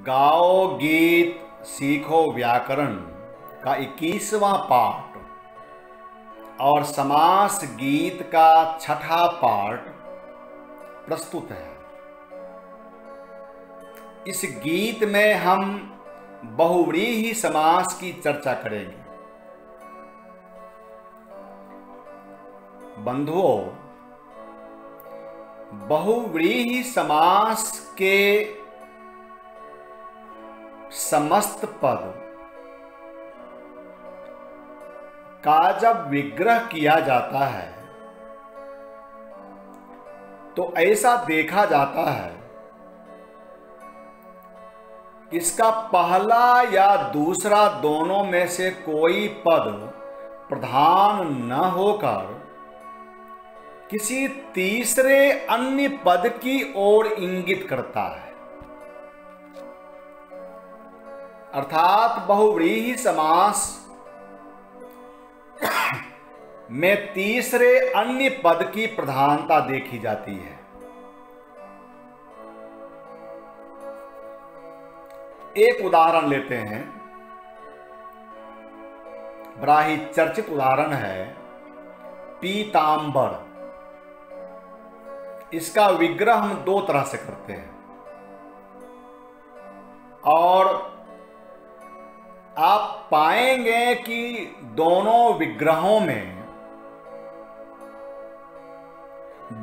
गाओ गीत सीखो व्याकरण का 21वां पाठ और समास गीत का 6ठा पाठ प्रस्तुत है। इस गीत में हम बहुव्रीहि समास की चर्चा करेंगे। बंधुओं, बहुव्रीहि समास के समस्त पद का जब विग्रह किया जाता है तो ऐसा देखा जाता है, इसका पहला या दूसरा दोनों में से कोई पद प्रधान न होकर किसी तीसरे अन्य पद की ओर इंगित करता है। अर्थात बहुव्रीहि समास में तीसरे अन्य पद की प्रधानता देखी जाती है। एक उदाहरण लेते हैं, बड़ा ही चर्चित उदाहरण है पीतांबर। इसका विग्रह हम दो तरह से करते हैं और आप पाएंगे कि दोनों विग्रहों में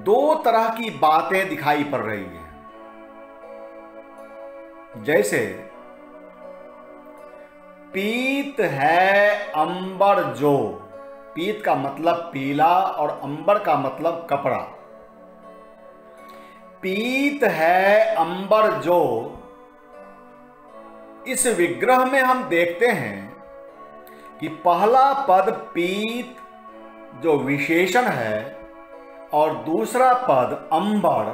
दो तरह की बातें दिखाई पड़ रही हैं। जैसे पीत है अंबर जो, पीत का मतलब पीला और अंबर का मतलब कपड़ा। पीत है अंबर जो, इस विग्रह में हम देखते हैं कि पहला पद पीत जो विशेषण है और दूसरा पद अंबर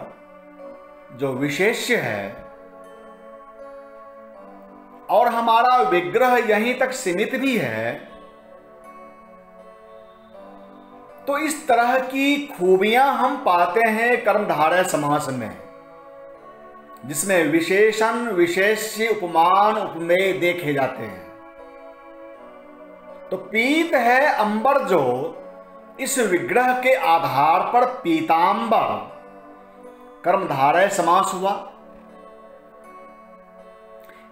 जो विशेष्य है, और हमारा विग्रह यहीं तक सीमित भी है। तो इस तरह की खूबियां हम पाते हैं कर्मधारय समास में, जिसमें विशेषण, विशेष्य, उपमान, उपमेय देखे जाते हैं। तो पीत है अंबर जो, इस विग्रह के आधार पर पीतांबर कर्मधारय समास हुआ।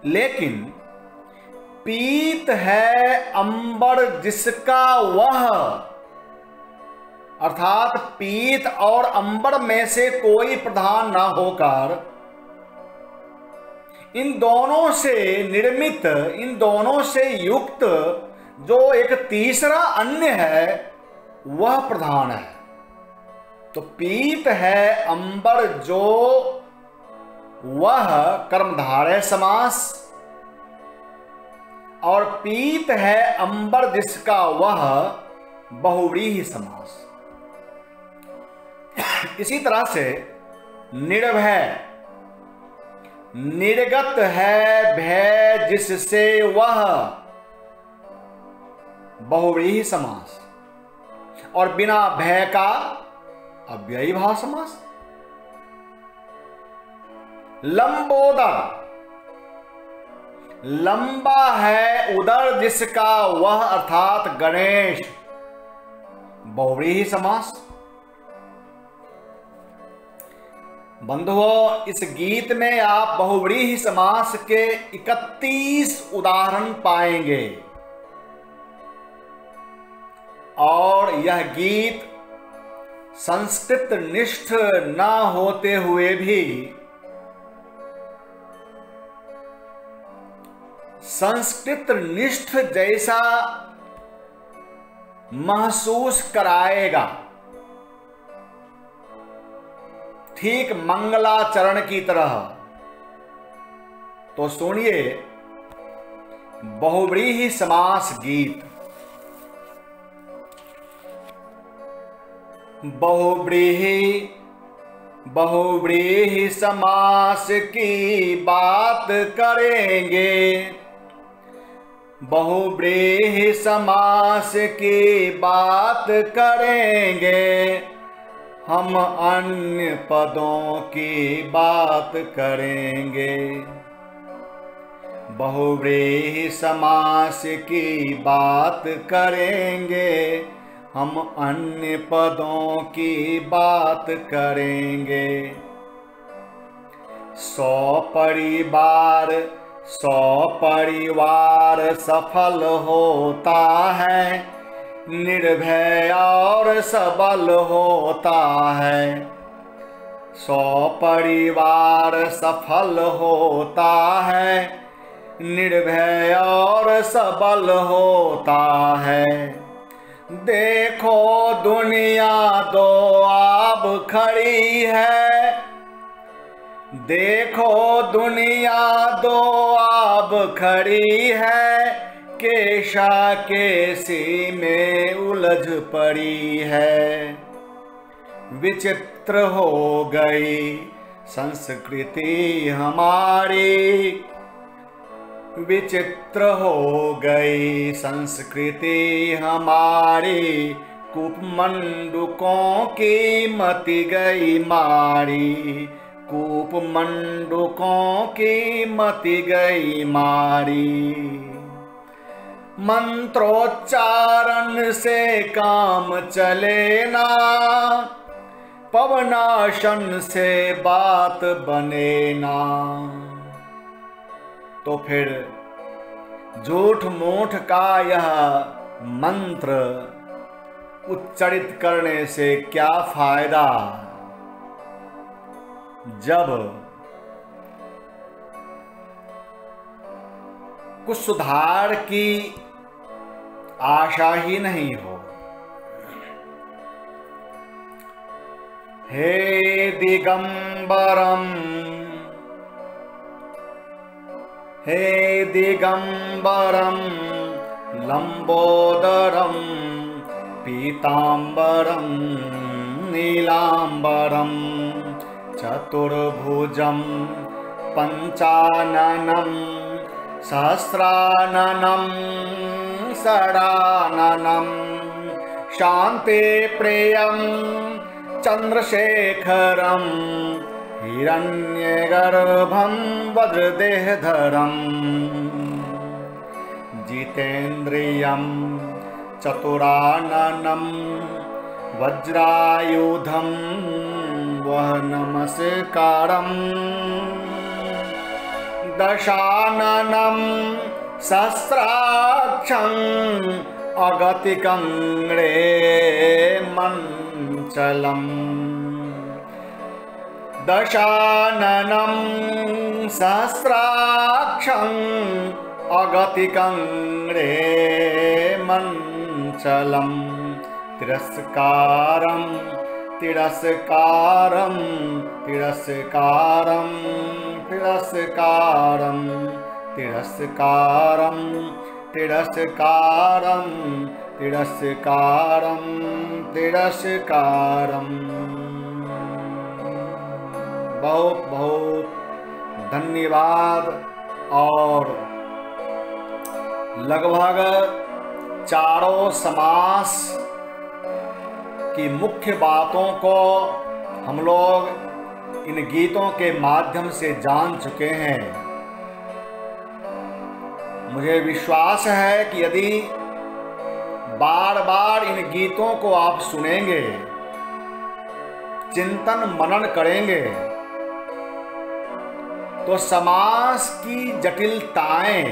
लेकिन पीत है अंबर जिसका वह, अर्थात पीत और अंबर में से कोई प्रधान ना होकर इन दोनों से निर्मित, इन दोनों से युक्त जो एक तीसरा अन्य है वह प्रधान है। तो पीत है अंबर जो वह कर्मधारय समास, और पीत है अंबर जिसका वह बहुव्रीहि समास। इसी तरह से निर्भय, निर्गत है भय जिससे वह, बहुव्रीहि समास। और बिना भय का अव्ययी भाव समास। लंबोदर, लंबा है उदर जिसका वह, अर्थात गणेश, बहुव्रीहि समास। बंधुओं, इस गीत में आप बहुव्रीहि समास के 31 उदाहरण पाएंगे और यह गीत संस्कृत निष्ठ न होते हुए भी संस्कृत निष्ठ जैसा महसूस कराएगा, ठीक मंगलाचरण की तरह। तो सुनिए बहुव्रीहि समास गीत। बहुव्रीहि समास की बात करेंगे, बहुव्रीहि समास की बात करेंगे, हम अन्य पदों की बात करेंगे। बहुव्रीहि समास की बात करेंगे, हम अन्य पदों की बात करेंगे। 100 परिवार सफल होता है, निर्भय और सबल होता है। 100 परिवार सफल होता है, निर्भय और सबल होता है। देखो दुनिया दो आब खड़ी है, देखो दुनिया दो आब खड़ी है, केशा केसी में उलझ पड़ी है। विचित्र हो गई संस्कृति हमारी, विचित्र हो गई संस्कृति हमारी, कूपमंडूकों की मति गई मारी, कूपमंडूकों की मति गई मारी। मंत्रोच्चारण से काम चले ना, पवनाशन से बात बने ना। तो फिर झूठ मूठ का यह मंत्र उच्चारित करने से क्या फायदा, जब कुछ सुधार की आशा ही नहीं हो। हे दिगंबरम, हे दिगंबरम लंबोदरम पीतांबरम नीलांबरम चतुर्भुजं पंचाननं सहस्राननं षडाननं शान्तिप्रियं चन्द्रशेखरं हिरण्यगर्भं वज्रदेहधरं जितेन्द्रियं चतुराननं वज्रायुधं वह नमस्कारं दशाननं सहस्राक्षं अगतिकङ्ग्रे मंचलम् दशाननं सहस्राक्षं अगतिकङ्ग्रे मंचलम् तिरस्कारं तिरस्कारं तिरस्कारं तिरस्कारं तिरस्कारं तिरस्कारं तिरस्कारं तिरस्कारं। बहुत बहुत धन्यवाद। और लगभग चारों समास की मुख्य बातों को हम लोग इन गीतों के माध्यम से जान चुके हैं। मुझे विश्वास है कि यदि बार बार इन गीतों को आप सुनेंगे, चिंतन मनन करेंगे, तो समास की जटिलताएं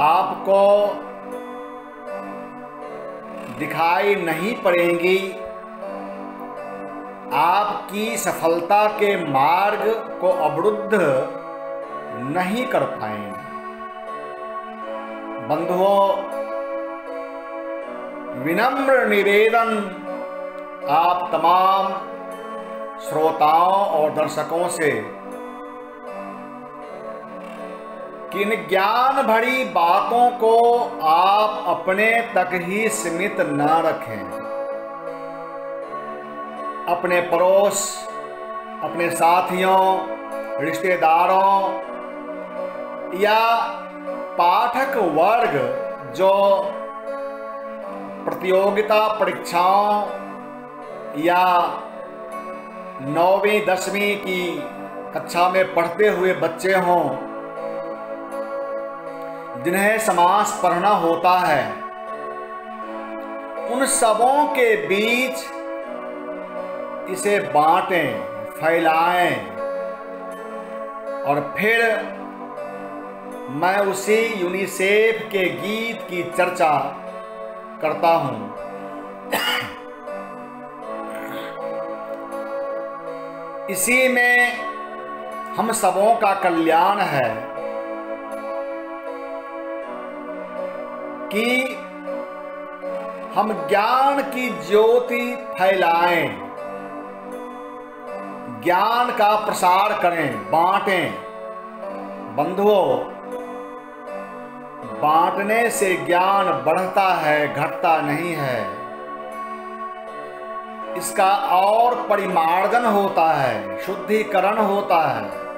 आपको दिखाई नहीं पड़ेंगी, आपकी सफलता के मार्ग को अवरुद्ध नहीं कर पाएंगे। बंधुओं, विनम्र निवेदन आप तमाम श्रोताओं और दर्शकों से कि इन ज्ञान भरी बातों को आप अपने तक ही सीमित न रखें। अपने पड़ोस, अपने साथियों, रिश्तेदारों या पाठक वर्ग जो प्रतियोगिता परीक्षाओं या 9वीं 10वीं की कक्षा में पढ़ते हुए बच्चे हों जिन्हें समास पढ़ना होता है, उन सबों के बीच इसे बांटें, फैलाएं और फिर मैं उसी यूनिसेफ के गीत की चर्चा करता हूं। इसी में हम सबों का कल्याण है कि हम ज्ञान की ज्योति फैलाएं, ज्ञान का प्रसार करें, बांटें। बंधुओं, बांटने से ज्ञान बढ़ता है, घटता नहीं है। इसका और परिमार्जन होता है, शुद्धिकरण होता है।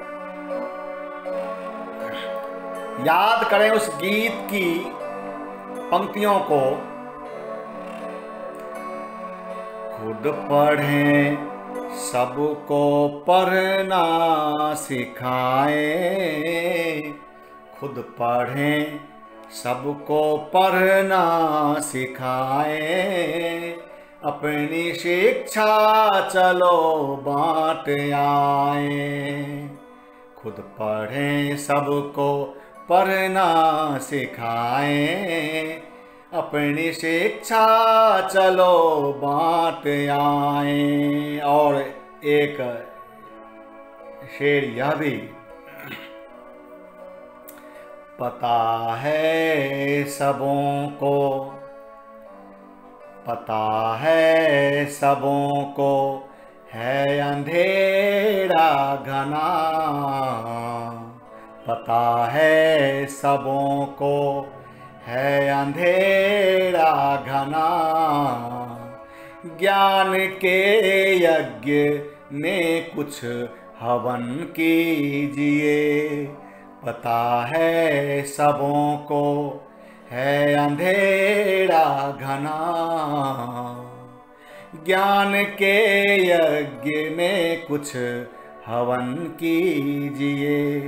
याद करें उस गीत की पंक्तियों को। खुद पढ़ें, सबको पढ़ना सिखाएं। खुद पढ़ें, सबको पढ़ना सिखाएं। अपनी शिक्षा चलो बांट आए। खुद पढ़ें, सबको पढ़ना सिखाएं। अपनी शिक्षा चलो बांट आए। और एक शेर यह भी, पता है सबों को, पता है सबों को है अंधेरा घना। पता है सबों को है अंधेरा घना। ज्ञान के यज्ञ में कुछ हवन कीजिए। पता है सबों को है अंधेरा घना। ज्ञान के यज्ञ में कुछ हवन कीजिए,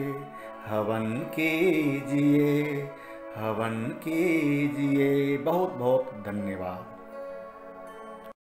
हवन कीजिए, हवन कीजिए। बहुत बहुत धन्यवाद।